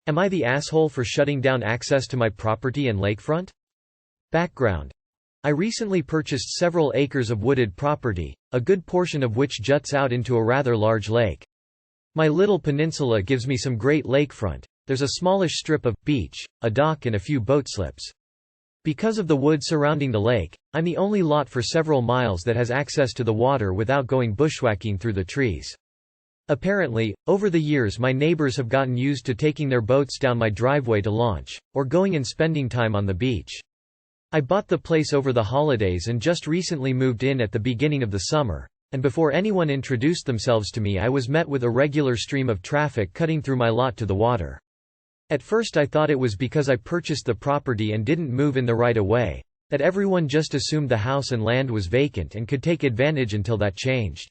Am I the asshole for shutting down access to my property and lakefront? Background. I recently purchased several acres of wooded property, a good portion of which juts out into a rather large lake. My little peninsula gives me some great lakefront. There's a smallish strip of beach, a dock and a few boat slips. Because of the wood surrounding the lake, I'm the only lot for several miles that has access to the water without going bushwhacking through the trees. Apparently, over the years my neighbors have gotten used to taking their boats down my driveway to launch, or going and spending time on the beach. I bought the place over the holidays and just recently moved in at the beginning of the summer, and before anyone introduced themselves to me I was met with a regular stream of traffic cutting through my lot to the water. At first I thought it was because I purchased the property and didn't move in the right away, that everyone just assumed the house and land was vacant and could take advantage until that changed.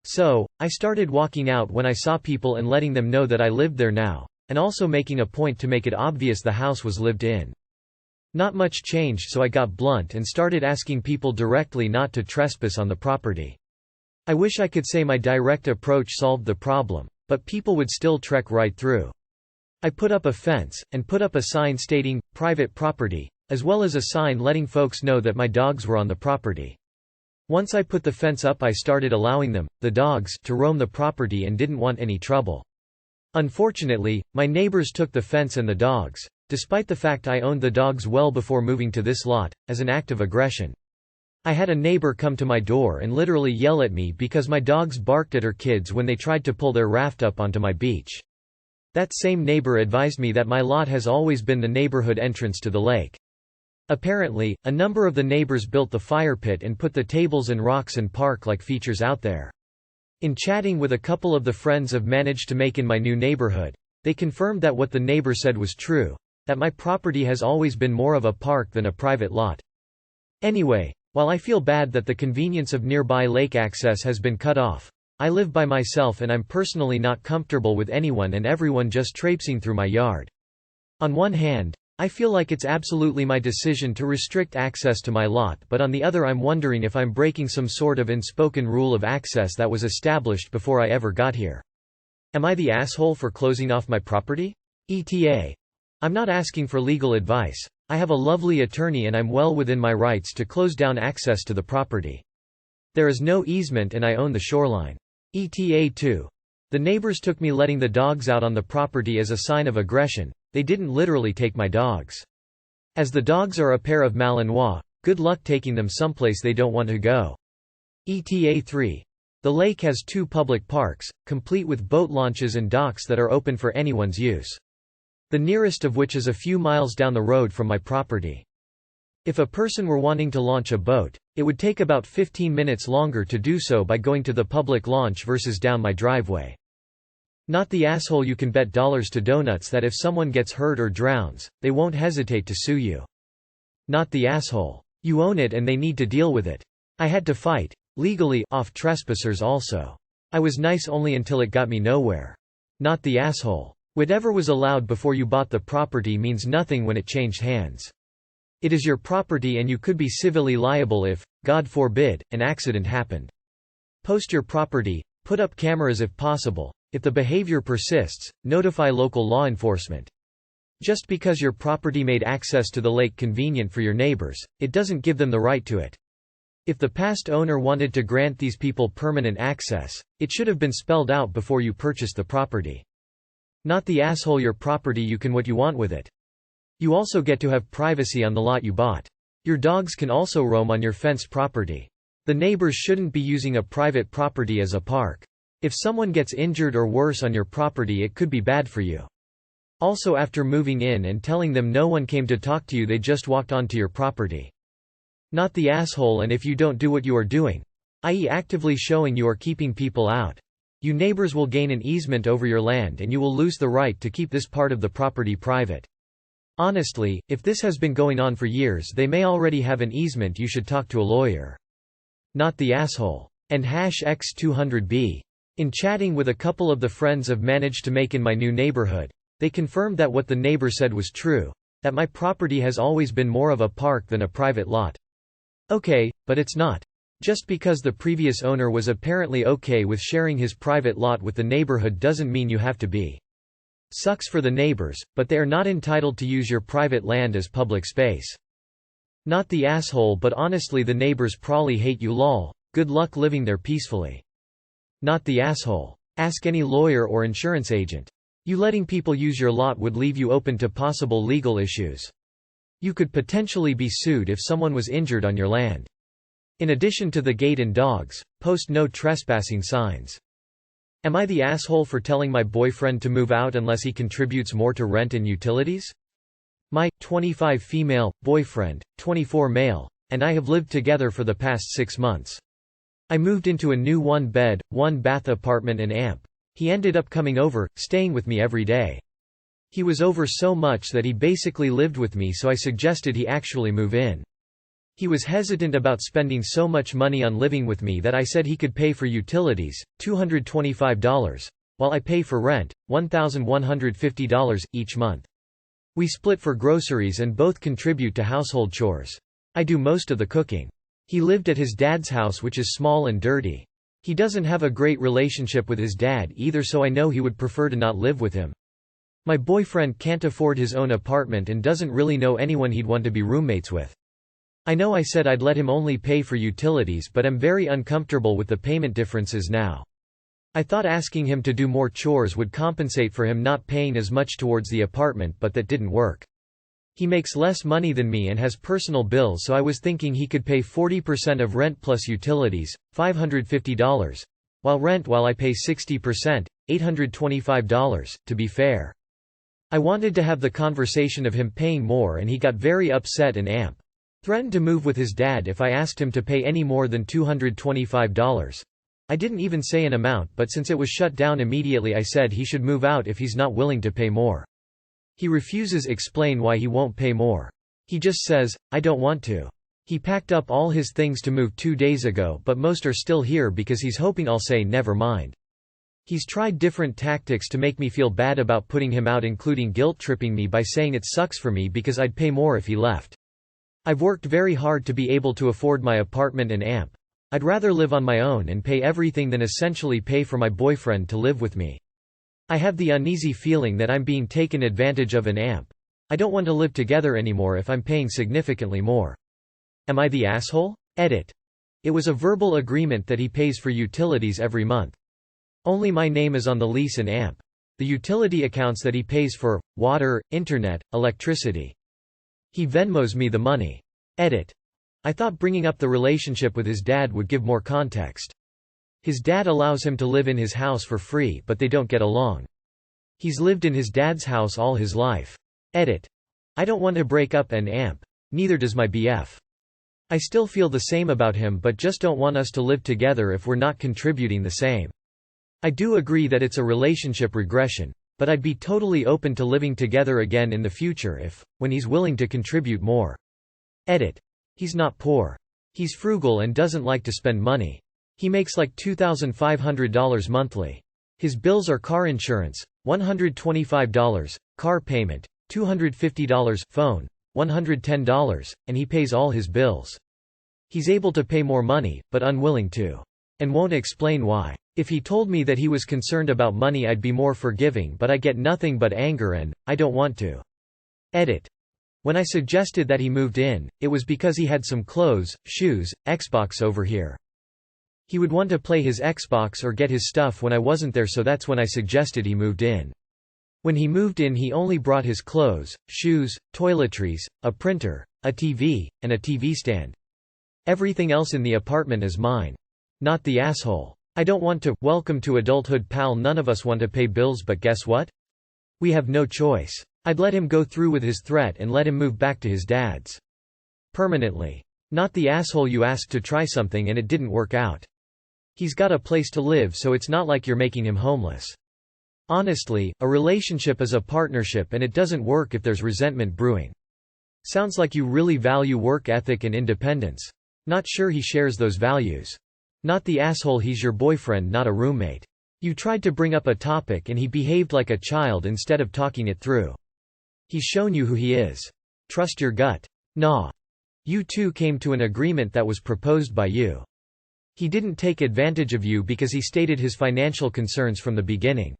So, I started walking out when I saw people and letting them know that I lived there now, and also making a point to make it obvious the house was lived in. Not much changed, so I got blunt and started asking people directly not to trespass on the property. I wish I could say my direct approach solved the problem, but people would still trek right through. I put up a fence, and put up a sign stating, "Private property," as well as a sign letting folks know that my dogs were on the property. Once I put the fence up I started allowing them, the dogs, to roam the property and didn't want any trouble. Unfortunately, my neighbors took the fence and the dogs, despite the fact I owned the dogs well before moving to this lot, as an act of aggression. I had a neighbor come to my door and literally yell at me because my dogs barked at her kids when they tried to pull their raft up onto my beach. That same neighbor advised me that my lot has always been the neighborhood entrance to the lake. Apparently, a number of the neighbors built the fire pit and put the tables and rocks and park-like features out there. In chatting with a couple of the friends I've managed to make in my new neighborhood, they confirmed that what the neighbor said was true, that my property has always been more of a park than a private lot. Anyway, while I feel bad that the convenience of nearby lake access has been cut off, I live by myself and I'm personally not comfortable with anyone and everyone just traipsing through my yard. On one hand, I feel like it's absolutely my decision to restrict access to my lot, but on the other I'm wondering if I'm breaking some sort of unspoken rule of access that was established before I ever got here. Am I the asshole for closing off my property? ETA. I'm not asking for legal advice. I have a lovely attorney and I'm well within my rights to close down access to the property. There is no easement and I own the shoreline. ETA 2. The neighbors took me letting the dogs out on the property as a sign of aggression. They didn't literally take my dogs. As the dogs are a pair of Malinois, good luck taking them someplace they don't want to go. ETA 3. The lake has 2 public parks, complete with boat launches and docks that are open for anyone's use. The nearest of which is a few miles down the road from my property. If a person were wanting to launch a boat, it would take about 15 minutes longer to do so by going to the public launch versus down my driveway. Not the asshole. You can bet dollars to donuts that if someone gets hurt or drowns, they won't hesitate to sue you. Not the asshole. You own it and they need to deal with it. I had to fight, legally, off trespassers also. I was nice only until it got me nowhere. Not the asshole. Whatever was allowed before you bought the property means nothing when it changed hands. It is your property and you could be civilly liable if, God forbid, an accident happened. Post your property, put up cameras if possible. If the behavior persists, notify local law enforcement. Just because your property made access to the lake convenient for your neighbors, it doesn't give them the right to it. If the past owner wanted to grant these people permanent access, it should have been spelled out before you purchased the property. Not the asshole. Your property, you can what you want with it. You also get to have privacy on the lot you bought. Your dogs can also roam on your fenced property. The neighbors shouldn't be using a private property as a park. If someone gets injured or worse on your property, it could be bad for you. Also, after moving in and telling them no one came to talk to you, they just walked onto your property. Not the asshole. And if you don't do what you are doing, i.e. actively showing you are keeping people out, you neighbors will gain an easement over your land and you will lose the right to keep this part of the property private. Honestly, if this has been going on for years, they may already have an easement. You should talk to a lawyer. Not the asshole. And #X200B. In chatting with a couple of the friends I've managed to make in my new neighborhood, they confirmed that what the neighbor said was true, that my property has always been more of a park than a private lot. Okay, but it's not. Just because the previous owner was apparently okay with sharing his private lot with the neighborhood doesn't mean you have to be. Sucks for the neighbors, but they are not entitled to use your private land as public space. Not the asshole, but honestly the neighbors probably hate you lol. Good luck living there peacefully. Not the asshole. Ask any lawyer or insurance agent. You letting people use your lot would leave you open to possible legal issues. You could potentially be sued if someone was injured on your land. In addition to the gate and dogs, post no trespassing signs. Am I the asshole for telling my boyfriend to move out unless he contributes more to rent and utilities? My 25 female boyfriend, 24 male, and I have lived together for the past 6 months. I moved into a new 1-bed, 1-bath apartment in Amp. He ended up coming over, staying with me every day. He was over so much that he basically lived with me, so I suggested he actually move in. He was hesitant about spending so much money on living with me that I said he could pay for utilities, $225, while I pay for rent, $1,150 each month. We split for groceries and both contribute to household chores. I do most of the cooking. He lived at his dad's house, which is small and dirty. He doesn't have a great relationship with his dad either, so I know he would prefer to not live with him. My boyfriend can't afford his own apartment and doesn't really know anyone he'd want to be roommates with. I know I said I'd let him only pay for utilities, but I'm very uncomfortable with the payment differences now. I thought asking him to do more chores would compensate for him not paying as much towards the apartment, but that didn't work. He makes less money than me and has personal bills, so I was thinking he could pay 40% of rent plus utilities, $550, while I pay 60%, $825, to be fair. I wanted to have the conversation of him paying more, and he got very upset and threatened to move with his dad if I asked him to pay any more than $225. I didn't even say an amount, but since it was shut down immediately I said he should move out if he's not willing to pay more. He refuses explain why he won't pay more. He just says, I don't want to. He packed up all his things to move 2 days ago, but most are still here because he's hoping I'll say never mind. He's tried different tactics to make me feel bad about putting him out, including guilt-tripping me by saying it sucks for me because I'd pay more if he left. I've worked very hard to be able to afford my apartment and Amp. I'd rather live on my own and pay everything than essentially pay for my boyfriend to live with me. I have the uneasy feeling that I'm being taken advantage of and Amp. I don't want to live together anymore if I'm paying significantly more. Am I the asshole? Edit. It was a verbal agreement that he pays for utilities every month. Only my name is on the lease and Amp. The utility accounts that he pays for: water, internet, electricity. He Venmos me the money. Edit. I thought bringing up the relationship with his dad would give more context. His dad allows him to live in his house for free, but they don't get along. He's lived in his dad's house all his life. Edit. I don't want to break up and Amp. Neither does my BF. I still feel the same about him, but just don't want us to live together if we're not contributing the same. I do agree that it's a relationship regression, but I'd be totally open to living together again in the future when he's willing to contribute more. Edit. He's not poor. He's frugal and doesn't like to spend money. He makes like $2,500 monthly. His bills are car insurance, $125, car payment, $250, phone, $110, and he pays all his bills. He's able to pay more money, but unwilling to. And won't explain why. If he told me that he was concerned about money, I'd be more forgiving, but I get nothing but anger and I don't want to. Edit. When I suggested that he moved in, it was because he had some clothes, shoes, Xbox over here. He would want to play his Xbox or get his stuff when I wasn't there, so that's when I suggested he moved in. When he moved in, he only brought his clothes, shoes, toiletries, a printer, a TV, and a TV stand. Everything else in the apartment is mine. Not the asshole. I don't want to. Welcome to adulthood, pal. None of us want to pay bills, but guess what? We have no choice. I'd let him go through with his threat and let him move back to his dad's. Permanently. Not the asshole. You asked to try something and it didn't work out. He's got a place to live, so it's not like you're making him homeless. Honestly, a relationship is a partnership, and it doesn't work if there's resentment brewing. Sounds like you really value work ethic and independence. Not sure he shares those values. Not the asshole. He's your boyfriend, not a roommate. You tried to bring up a topic and he behaved like a child instead of talking it through. He's shown you who he is. Trust your gut. Nah. You two came to an agreement that was proposed by you. He didn't take advantage of you because he stated his financial concerns from the beginning.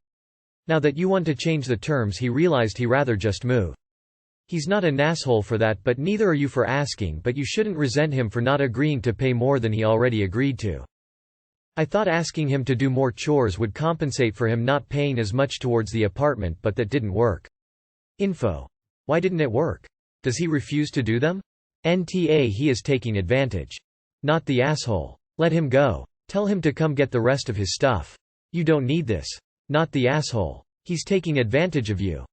Now that you want to change the terms, he realized he rather just move. He's not an asshole for that, but neither are you for asking, but you shouldn't resent him for not agreeing to pay more than he already agreed to. I thought asking him to do more chores would compensate for him not paying as much towards the apartment, but that didn't work. Info. Why didn't it work? Does he refuse to do them? NTA, he is taking advantage. Not the asshole. Let him go. Tell him to come get the rest of his stuff. You don't need this. Not the asshole. He's taking advantage of you.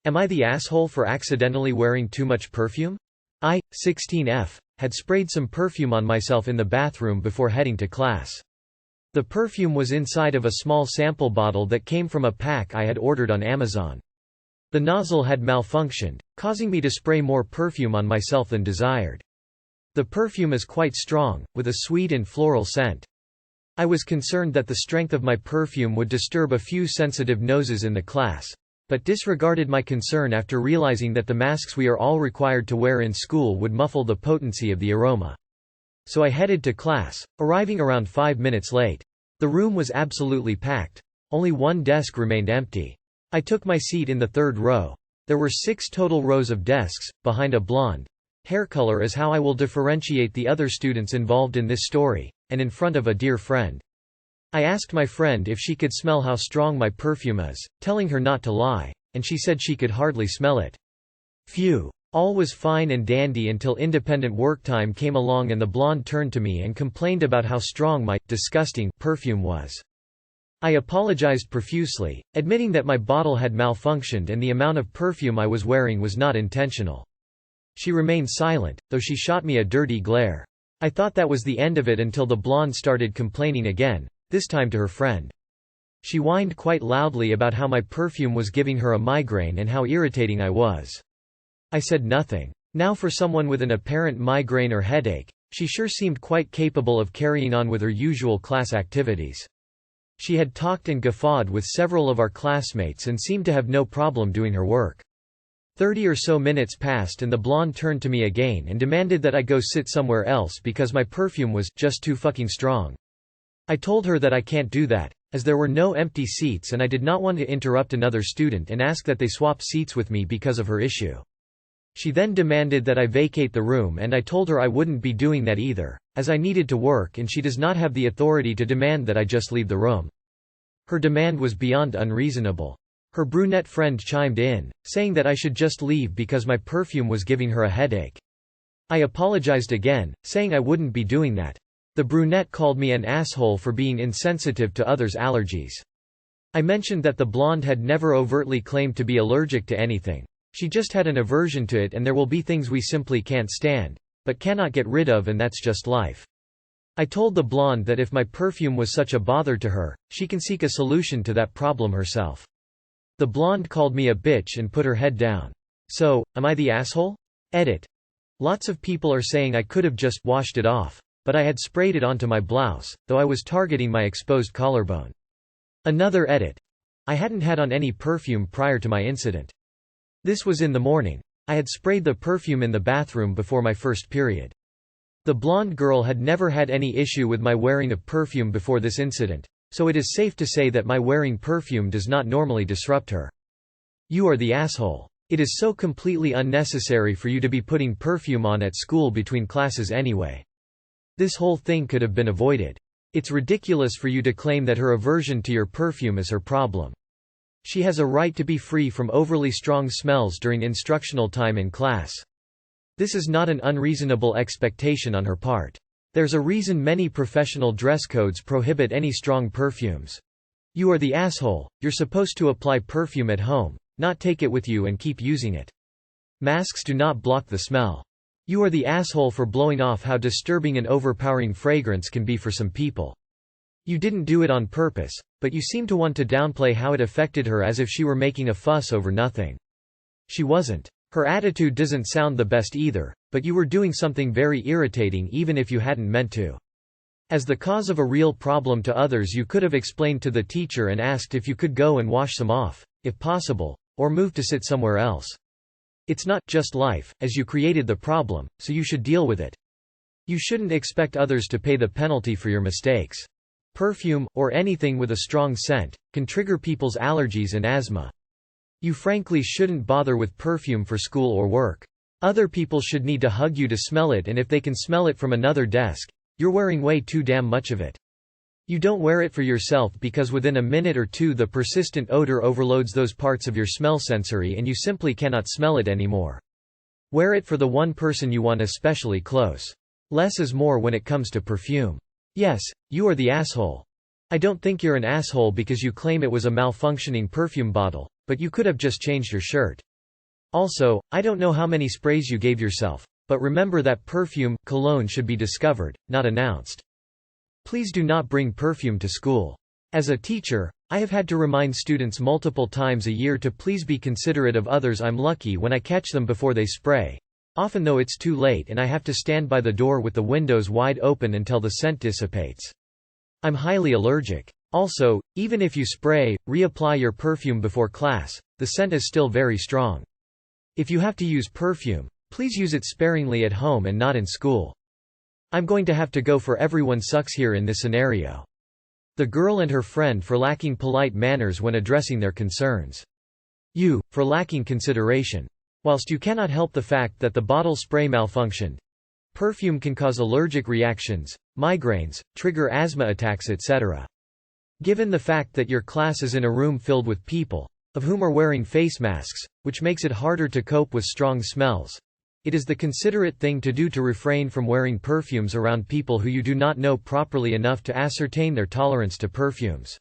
Am I the asshole for accidentally wearing too much perfume? I, 16F, had sprayed some perfume on myself in the bathroom before heading to class. The perfume was inside of a small sample bottle that came from a pack I had ordered on Amazon. The nozzle had malfunctioned, causing me to spray more perfume on myself than desired. The perfume is quite strong, with a sweet and floral scent. I was concerned that the strength of my perfume would disturb a few sensitive noses in the class, but disregarded my concern after realizing that the masks we are all required to wear in school would muffle the potency of the aroma. So I headed to class, arriving around 5 minutes late. The room was absolutely packed. Only one desk remained empty. I took my seat in the third row. There were 6 total rows of desks, behind a blonde. Hair color is how I will differentiate the other students involved in this story, and in front of a dear friend. I asked my friend if she could smell how strong my perfume is, telling her not to lie, and she said she could hardly smell it. Phew. All was fine and dandy until independent work time came along and the blonde turned to me and complained about how strong my disgusting perfume was. I apologized profusely, admitting that my bottle had malfunctioned and the amount of perfume I was wearing was not intentional. She remained silent, though she shot me a dirty glare. I thought that was the end of it until the blonde started complaining again, this time to her friend. She whined quite loudly about how my perfume was giving her a migraine and how irritating I was. I said nothing. Now for someone with an apparent migraine or headache, she sure seemed quite capable of carrying on with her usual class activities. She had talked and guffawed with several of our classmates and seemed to have no problem doing her work. 30 or so minutes passed and the blonde turned to me again and demanded that I go sit somewhere else because my perfume was just too fucking strong. I told her that I can't do that, as there were no empty seats and I did not want to interrupt another student and ask that they swap seats with me because of her issue. She then demanded that I vacate the room and I told her I wouldn't be doing that either, as I needed to work and she does not have the authority to demand that I just leave the room. Her demand was beyond unreasonable. Her brunette friend chimed in, saying that I should just leave because my perfume was giving her a headache. I apologized again, saying I wouldn't be doing that. The brunette called me an asshole for being insensitive to others' allergies. I mentioned that the blonde had never overtly claimed to be allergic to anything. She just had an aversion to it and there will be things we simply can't stand, but cannot get rid of, and that's just life. I told the blonde that if my perfume was such a bother to her, she can seek a solution to that problem herself. The blonde called me a bitch and put her head down. So, am I the asshole? Edit. Lots of people are saying I could have just washed it off, but I had sprayed it onto my blouse, though I was targeting my exposed collarbone. Another edit. I hadn't had on any perfume prior to my incident. This was in the morning. I had sprayed the perfume in the bathroom before my first period. The blonde girl had never had any issue with my wearing of perfume before this incident, so it is safe to say that my wearing perfume does not normally disrupt her. You are the asshole. It is so completely unnecessary for you to be putting perfume on at school between classes anyway. This whole thing could have been avoided. It's ridiculous for you to claim that her aversion to your perfume is her problem. She has a right to be free from overly strong smells during instructional time in class. This is not an unreasonable expectation on her part. There's a reason many professional dress codes prohibit any strong perfumes. You are the asshole. You're supposed to apply perfume at home, not take it with you and keep using it. Masks do not block the smell. You are the asshole for blowing off how disturbing and overpowering fragrance can be for some people. You didn't do it on purpose, but you seem to want to downplay how it affected her as if she were making a fuss over nothing. She wasn't. Her attitude doesn't sound the best either, but you were doing something very irritating even if you hadn't meant to. As the cause of a real problem to others, you could have explained to the teacher and asked if you could go and wash some off, if possible, or move to sit somewhere else. It's not just life, as you created the problem, so you should deal with it. You shouldn't expect others to pay the penalty for your mistakes. Perfume, or anything with a strong scent, can trigger people's allergies and asthma. You frankly shouldn't bother with perfume for school or work. Other people should need to hug you to smell it, and if they can smell it from another desk, you're wearing way too damn much of it. You don't wear it for yourself because within a minute or two the persistent odor overloads those parts of your smell sensory and you simply cannot smell it anymore. Wear it for the one person you want especially close. Less is more when it comes to perfume. Yes, you are the asshole. I don't think you're an asshole because you claim it was a malfunctioning perfume bottle, but you could have just changed your shirt. Also, I don't know how many sprays you gave yourself, but remember that perfume, cologne should be discovered, not announced. Please do not bring perfume to school. As a teacher, I have had to remind students multiple times a year to please be considerate of others. I'm lucky when I catch them before they spray. Often though it's too late and I have to stand by the door with the windows wide open until the scent dissipates. I'm highly allergic. Also, even if you spray, reapply your perfume before class, the scent is still very strong. If you have to use perfume, please use it sparingly at home and not in school. I'm going to have to go for everyone sucks here in this scenario. The girl and her friend for lacking polite manners when addressing their concerns. You, for lacking consideration. Whilst you cannot help the fact that the bottle spray malfunctioned. Perfume can cause allergic reactions, migraines, trigger asthma attacks, etc. Given the fact that your class is in a room filled with people, of whom are wearing face masks, which makes it harder to cope with strong smells. It is the considerate thing to do to refrain from wearing perfumes around people who you do not know properly enough to ascertain their tolerance to perfumes.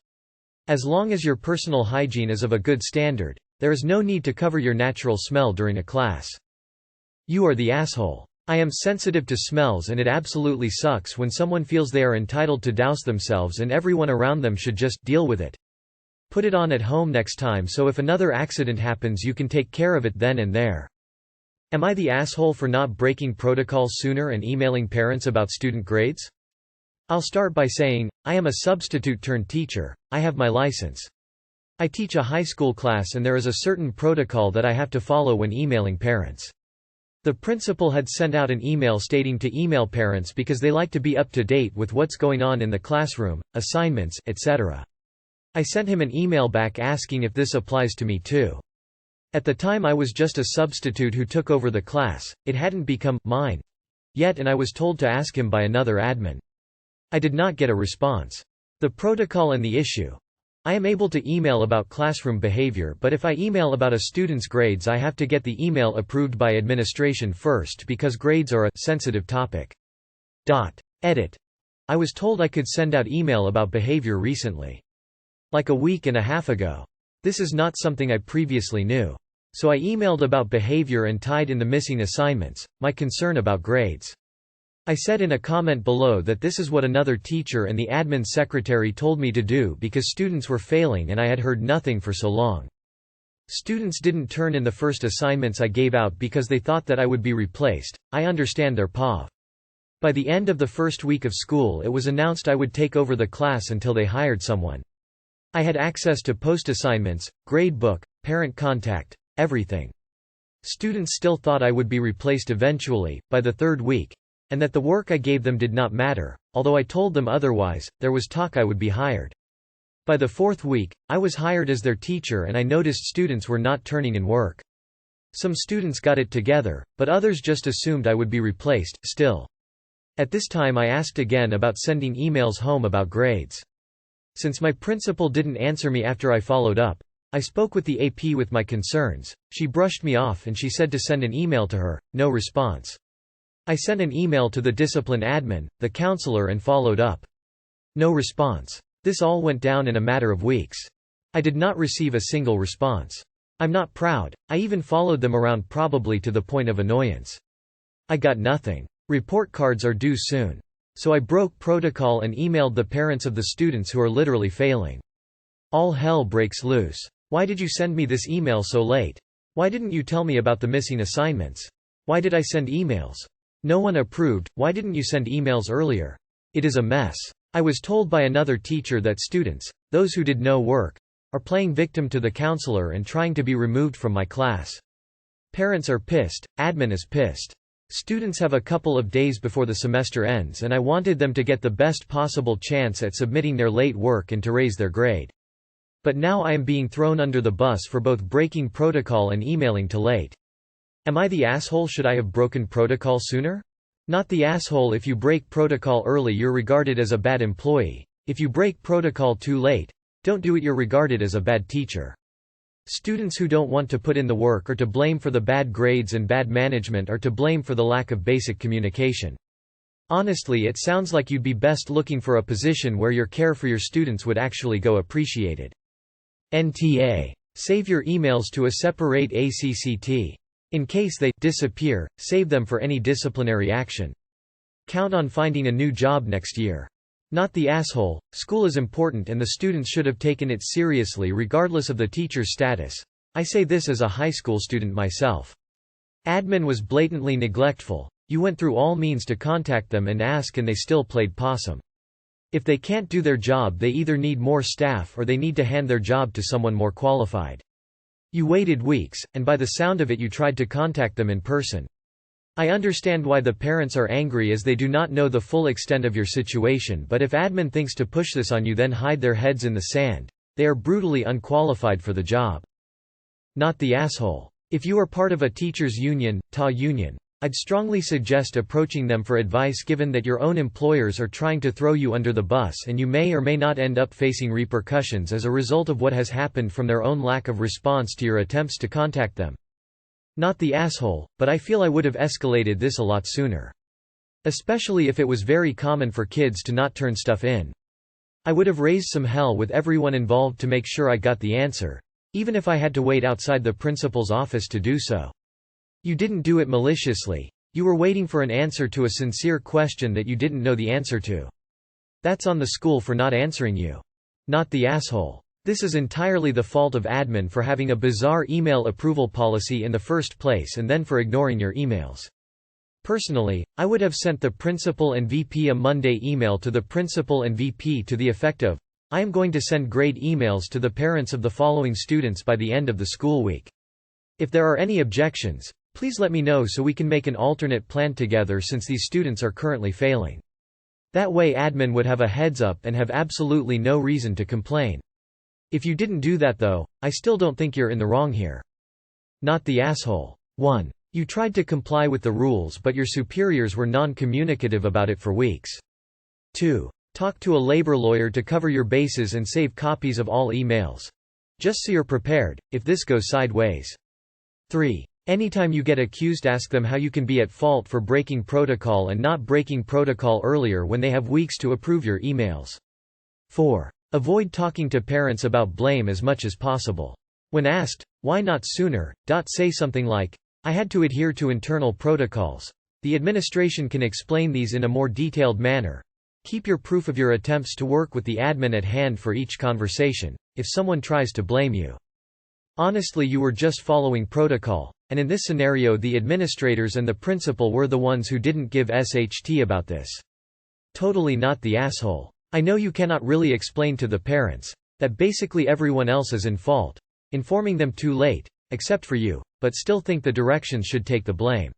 As long as your personal hygiene is of a good standard, there is no need to cover your natural smell during a class. You are the asshole. I am sensitive to smells and it absolutely sucks when someone feels they are entitled to douse themselves and everyone around them should just deal with it. Put it on at home next time so if another accident happens you can take care of it then and there. Am I the asshole for not breaking protocol sooner and emailing parents about student grades? I'll start by saying, I am a substitute-turned-teacher, I have my license. I teach a high school class and there is a certain protocol that I have to follow when emailing parents. The principal had sent out an email stating to email parents because they like to be up to date with what's going on in the classroom, assignments, etc. I sent him an email back asking if this applies to me too. At the time I was just a substitute who took over the class, it hadn't become mine yet and I was told to ask him by another admin. I did not get a response. The protocol and the issue. I am able to email about classroom behavior, but if I email about a student's grades I have to get the email approved by administration first because grades are a sensitive topic. Edit. I was told I could send out email about behavior recently. Like a week and a half ago. This is not something I previously knew. So I emailed about behavior and tied in the missing assignments, my concern about grades. I said in a comment below that this is what another teacher and the admin secretary told me to do because students were failing and I had heard nothing for so long. Students didn't turn in the first assignments I gave out because they thought that I would be replaced. I understand their POV. By the end of the first week of school it was announced I would take over the class until they hired someone. I had access to post assignments, grade book, parent contact, everything. Students still thought I would be replaced eventually, by the third week, and that the work I gave them did not matter, although I told them otherwise. There was talk I would be hired. By the fourth week, I was hired as their teacher and I noticed students were not turning in work. Some students got it together, but others just assumed I would be replaced, still. At this time I asked again about sending emails home about grades. Since my principal didn't answer me after I followed up, I spoke with the AP with my concerns. She brushed me off and she said to send an email to her, no response. I sent an email to the discipline admin, the counselor and followed up. No response. This all went down in a matter of weeks. I did not receive a single response. I'm not proud, I even followed them around probably to the point of annoyance. I got nothing. Report cards are due soon. So I broke protocol and emailed the parents of the students who are literally failing. All hell breaks loose. Why did you send me this email so late? Why didn't you tell me about the missing assignments? Why did I send emails? No one approved. Why didn't you send emails earlier? It is a mess. I was told by another teacher that students, those who did no work, are playing victim to the counselor and trying to be removed from my class. Parents are pissed, admin is pissed. Students have a couple of days before the semester ends and I wanted them to get the best possible chance at submitting their late work and to raise their grade. But now I am being thrown under the bus for both breaking protocol and emailing too late. Am I the asshole? Should I have broken protocol sooner? Not the asshole. If you break protocol early, you're regarded as a bad employee. If you break protocol too late, don't do it, you're regarded as a bad teacher. Students who don't want to put in the work are to blame for the bad grades, and bad management are to blame for the lack of basic communication. Honestly, it sounds like you'd be best looking for a position where your care for your students would actually go appreciated. NTA. Save your emails to a separate ACCT. In case they disappear, save them for any disciplinary action. Count on finding a new job next year. Not the asshole. School is important and the students should have taken it seriously regardless of the teacher's status. I say this as a high school student myself. Admin was blatantly neglectful. You went through all means to contact them and ask, and they still played possum. If they can't do their job, they either need more staff or they need to hand their job to someone more qualified. You waited weeks, and by the sound of it you tried to contact them in person. I understand why the parents are angry, as they do not know the full extent of your situation, but if admin thinks to push this on you, then hide their heads in the sand. They are brutally unqualified for the job. Not the asshole. If you are part of a teachers' union, TA union, I'd strongly suggest approaching them for advice, given that your own employers are trying to throw you under the bus and you may or may not end up facing repercussions as a result of what has happened from their own lack of response to your attempts to contact them. Not the asshole, but I feel I would have escalated this a lot sooner. Especially if it was very common for kids to not turn stuff in. I would have raised some hell with everyone involved to make sure I got the answer, even if I had to wait outside the principal's office to do so. You didn't do it maliciously. You were waiting for an answer to a sincere question that you didn't know the answer to. That's on the school for not answering you. Not the asshole. This is entirely the fault of admin for having a bizarre email approval policy in the first place and then for ignoring your emails. Personally, I would have sent the principal and VP a Monday email to the principal and VP to the effect of, I am going to send grade emails to the parents of the following students by the end of the school week. If there are any objections, please let me know so we can make an alternate plan together, since these students are currently failing. That way admin would have a heads up and have absolutely no reason to complain. If you didn't do that though, I still don't think you're in the wrong here. Not the asshole. 1. You tried to comply with the rules but your superiors were non-communicative about it for weeks. 2. Talk to a labor lawyer to cover your bases and save copies of all emails. Just so you're prepared, if this goes sideways. 3. Anytime you get accused, ask them how you can be at fault for breaking protocol and not breaking protocol earlier when they have weeks to approve your emails. 4. Avoid talking to parents about blame as much as possible. When asked, why not sooner, say something like, I had to adhere to internal protocols. The administration can explain these in a more detailed manner. Keep your proof of your attempts to work with the admin at hand for each conversation, if someone tries to blame you. Honestly, you were just following protocol, and in this scenario the administrators and the principal were the ones who didn't give SHT about this. Totally not the asshole. I know you cannot really explain to the parents that basically everyone else is in fault, informing them too late, except for you, but still think the directions should take the blame.